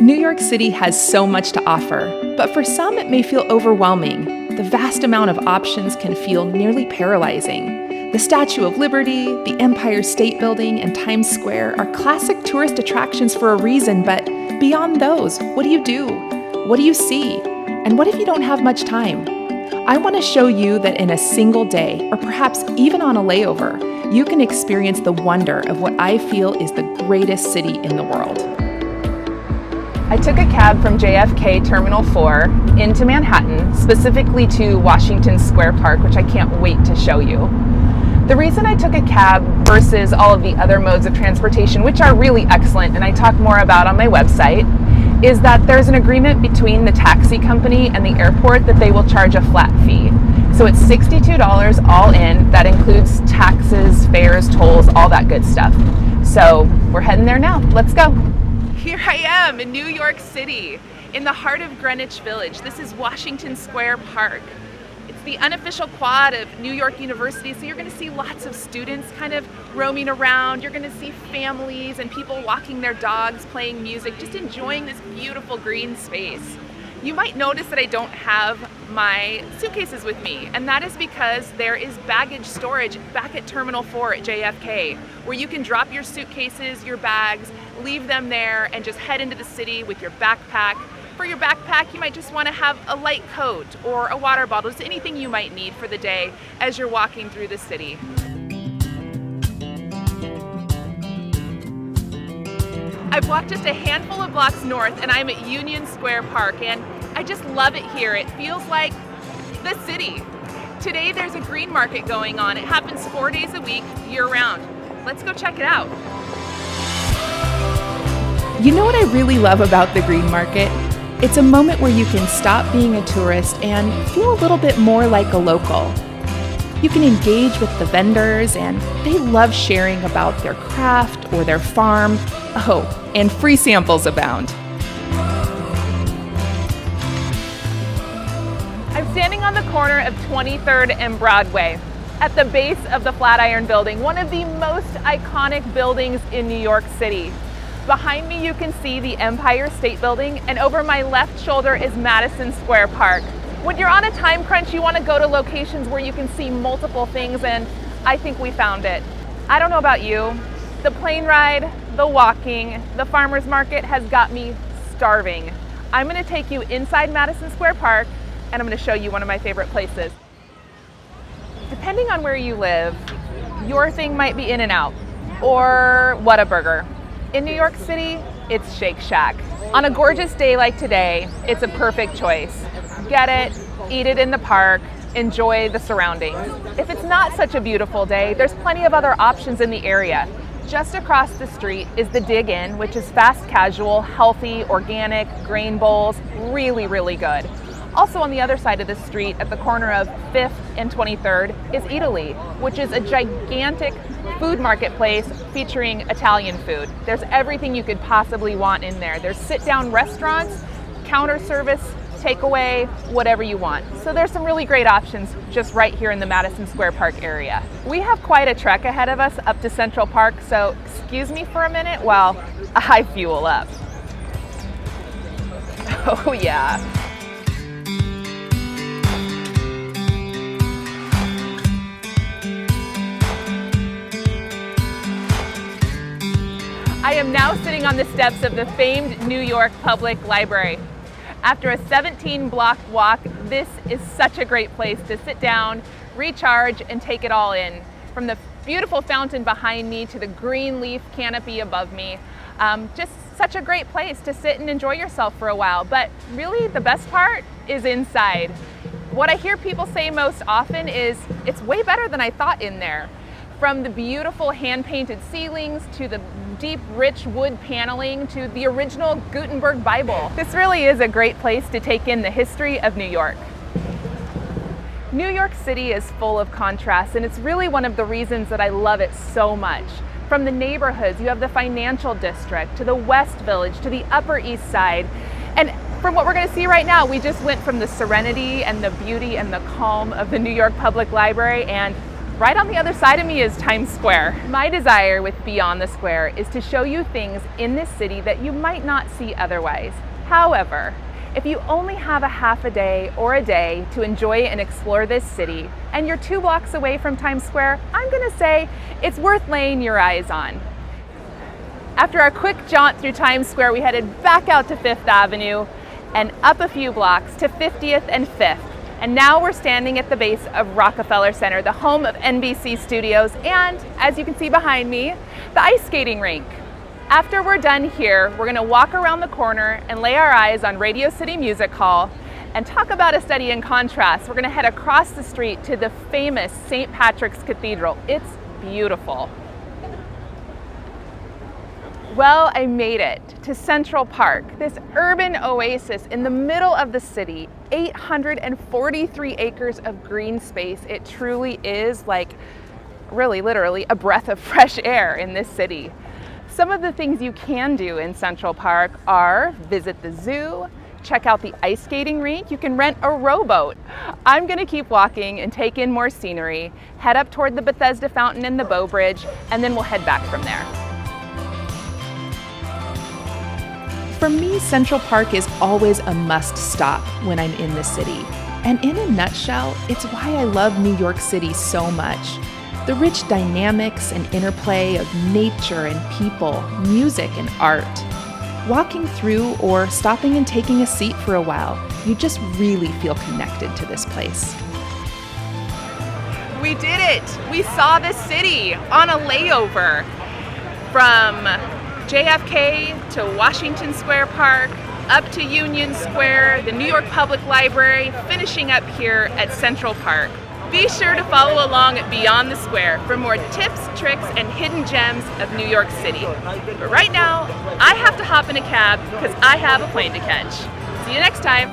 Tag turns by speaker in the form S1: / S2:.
S1: New York City has so much to offer, but for some it may feel overwhelming. The vast amount of options can feel nearly paralyzing. The Statue of Liberty, the Empire State Building, and Times Square are classic tourist attractions for a reason, but beyond those, what do you do? What do you see? And what if you don't have much time? I want to show you that in a single day, or perhaps even on a layover, you can experience the wonder of what I feel is the greatest city in the world. I took a cab from JFK Terminal 4 into Manhattan, specifically to Washington Square Park, which I can't wait to show you. The reason I took a cab versus all of the other modes of transportation, which are really excellent and I talk more about on my website, is that there's an agreement between the taxi company and the airport that they will charge a flat fee. So it's $62 all in. That includes taxes, fares, tolls, all that good stuff. So we're heading there now. Let's go. Here I am in New York City, in the heart of Greenwich Village. This is Washington Square Park. It's the unofficial quad of New York University, so you're going to see lots of students kind of roaming around. You're going to see families and people walking their dogs, playing music, just enjoying this beautiful green space. You might notice that I don't have my suitcases with me, and that is because there is baggage storage back at Terminal 4 at JFK, where you can drop your suitcases, your bags, leave them there, and just head into the city with your backpack. For your backpack, you might just want to have a light coat or a water bottle, just anything you might need for the day as you're walking through the city. I've walked just a handful of blocks north and I'm at Union Square Park, and I just love it here. It feels like the city. Today there's a green market going on. It happens 4 days a week, year-round. Let's go check it out. You know what I really love about the green market? It's a moment where you can stop being a tourist and feel a little bit more like a local. You can engage with the vendors, and they love sharing about their craft or their farm. Oh, and free samples abound. I'm standing on the corner of 23rd and Broadway at the base of the Flatiron Building, one of the most iconic buildings in New York City. Behind me you can see the Empire State Building, and over my left shoulder is Madison Square Park. When you're on a time crunch, you want to go to locations where you can see multiple things, and I think we found it. I don't know about you, the plane ride, the walking, the farmer's market has got me starving. I'm going to take you inside Madison Square Park, and I'm going to show you one of my favorite places. Depending on where you live, your thing might be In-N-Out or Whataburger. In New York City, it's Shake Shack. On a gorgeous day like today, it's a perfect choice. Get it, eat it in the park, enjoy the surroundings. If it's not such a beautiful day, there's plenty of other options in the area. Just across the street is the Dig Inn, which is fast casual, healthy, organic, grain bowls, really, really good. Also on the other side of the street, at the corner of 5th and 23rd, is Italy, which is a gigantic food marketplace featuring Italian food. There's everything you could possibly want in there. There's sit-down restaurants, counter service, takeaway, whatever you want. So there's some really great options just right here in the Madison Square Park area. We have quite a trek ahead of us up to Central Park, so excuse me for a minute while I fuel up. Oh yeah. I am now sitting on the steps of the famed New York Public Library. After a 17-block walk, this is such a great place to sit down, recharge, and take it all in. From the beautiful fountain behind me to the green leaf canopy above me, just such a great place to sit and enjoy yourself for a while. But really, the best part is inside. What I hear people say most often is, it's way better than I thought in there. From the beautiful hand-painted ceilings to the deep, rich wood paneling to the original Gutenberg Bible. This really is a great place to take in the history of New York. New York City is full of contrasts, and it's really one of the reasons that I love it so much. From the neighborhoods, you have the financial district, to the West Village, to the Upper East Side. And from what we're going to see right now, we just went from the serenity and the beauty and the calm of the New York Public Library, and Right on the other side of me is Times Square. My desire with Beyond the Square is to show you things in this city that you might not see otherwise. However, if you only have a half a day or a day to enjoy and explore this city, and you're 2 blocks away from Times Square, I'm gonna say it's worth laying your eyes on. After our quick jaunt through Times Square, we headed back out to 5th Avenue and up a few blocks to 50th and 5th. And now we're standing at the base of Rockefeller Center, the home of NBC Studios, and as you can see behind me, the ice skating rink. After we're done here, we're gonna walk around the corner and lay our eyes on Radio City Music Hall and talk about a study in contrast. We're gonna head across the street to the famous St. Patrick's Cathedral. It's beautiful. Well, I made it to Central Park, this urban oasis in the middle of the city, 843 acres of green space. It truly is like, really literally, a breath of fresh air in this city. Some of the things you can do in Central Park are visit the zoo, check out the ice skating rink, you can rent a rowboat. I'm gonna keep walking and take in more scenery, head up toward the Bethesda Fountain and the Bow Bridge, and then we'll head back from there. For me, Central Park is always a must stop when I'm in the city. And in a nutshell, it's why I love New York City so much. The rich dynamics and interplay of nature and people, music and art. Walking through or stopping and taking a seat for a while, you just really feel connected to this place. We did it! We saw the city on a layover from JFK to Washington Square Park, up to Union Square, the New York Public Library, finishing up here at Central Park. Be sure to follow along at Beyond the Square for more tips, tricks, and hidden gems of New York City. But right now, I have to hop in a cab because I have a plane to catch. See you next time.